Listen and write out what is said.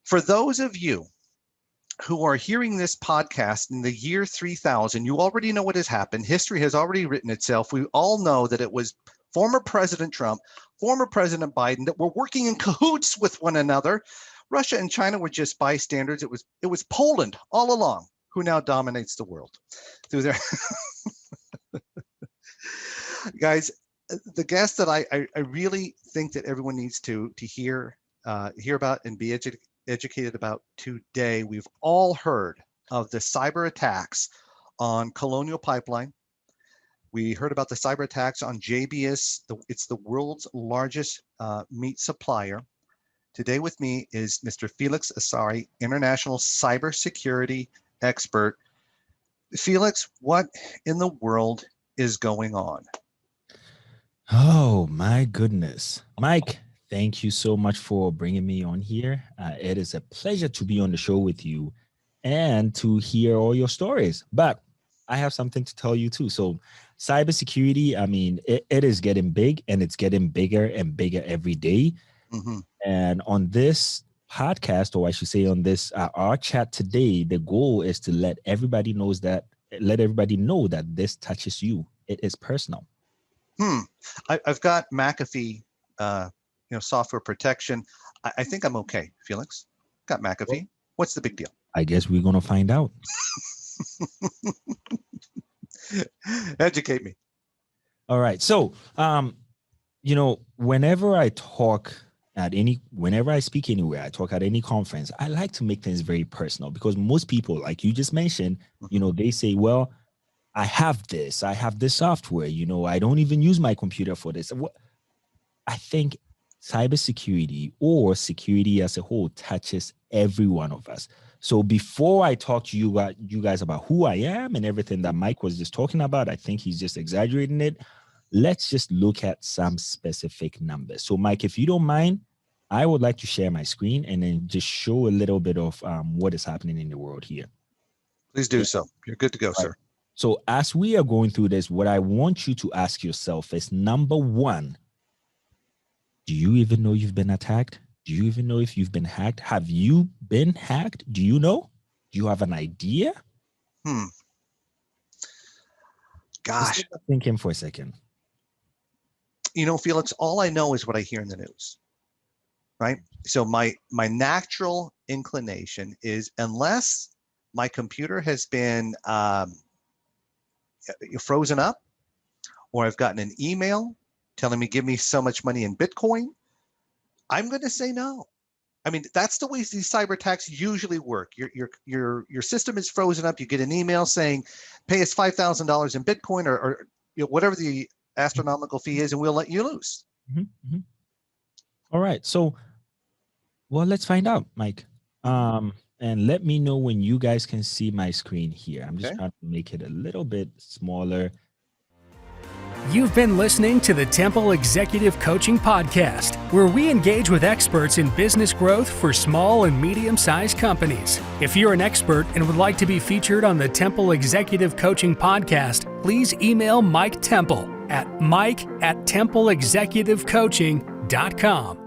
For those of you who are hearing this podcast in the year 3000, you already know what has happened. History has already written itself. We all know that it was former President Trump, former President Biden that were working in cahoots with one another. Russia and China were just bystanders. It was Poland all along who now dominates the world through their guys. The guest that I really think that everyone needs to hear about and be educated about today. We've all heard of the cyber attacks on Colonial Pipeline. We heard about the cyber attacks on JBS. It's the world's largest meat supplier. Today with me is Mr. Felix Asare, international cybersecurity expert. Felix, what in the world is going on? Oh, my goodness. Mike, thank you so much for bringing me on here. It is a pleasure to be on the show with you and to hear all your stories. But I have something to tell you too. So cybersecurity, I mean, it is getting big, and it's getting bigger and bigger every day. Mm-hmm. And on this podcast, or I should say on this, our chat today, the goal is to let everybody know that this touches you. It is personal. I've got McAfee, software protection. I think I'm okay, Felix. Got McAfee. What's the big deal? I guess we're going to find out. Educate me. All right. So, whenever I speak anywhere, I talk at any conference, I like to make things very personal, because most people, like you just mentioned, they say, well, I have this software, I don't even use my computer for this. I think cybersecurity, or security as a whole, touches every one of us. So before I talk to you guys about who I am and everything that Mike was just talking about, I think he's just exaggerating it. Let's just look at some specific numbers. So Mike, if you don't mind, I would like to share my screen and then just show a little bit of what is happening in the world here. Please do so. You're good to go, sir. So as we are going through this, what I want you to ask yourself is, number one, do you even know you've been attacked? Do you even know if you've been hacked? Have you been hacked? Do you know? Do you have an idea? Gosh. Just thinking for a second. Felix, all I know is what I hear in the news, right? So my natural inclination is, unless my computer has been frozen up, or I've gotten an email telling me give me so much money in Bitcoin, I'm going to say no. I mean, that's the way these cyber attacks usually work. Your system is frozen up. You get an email saying, pay us $5,000 in Bitcoin, or whatever the astronomical fee is, and we'll let you loose. Mm-hmm, mm-hmm. All right. So, well, let's find out, Mike. And let me know when you guys can see my screen here. I'm just trying to make it a little bit smaller. You've been listening to the Temple Executive Coaching Podcast, where we engage with experts in business growth for small and medium-sized companies. If you're an expert and would like to be featured on the Temple Executive Coaching Podcast, please email Mike Temple at mike@templeexecutivecoaching.com.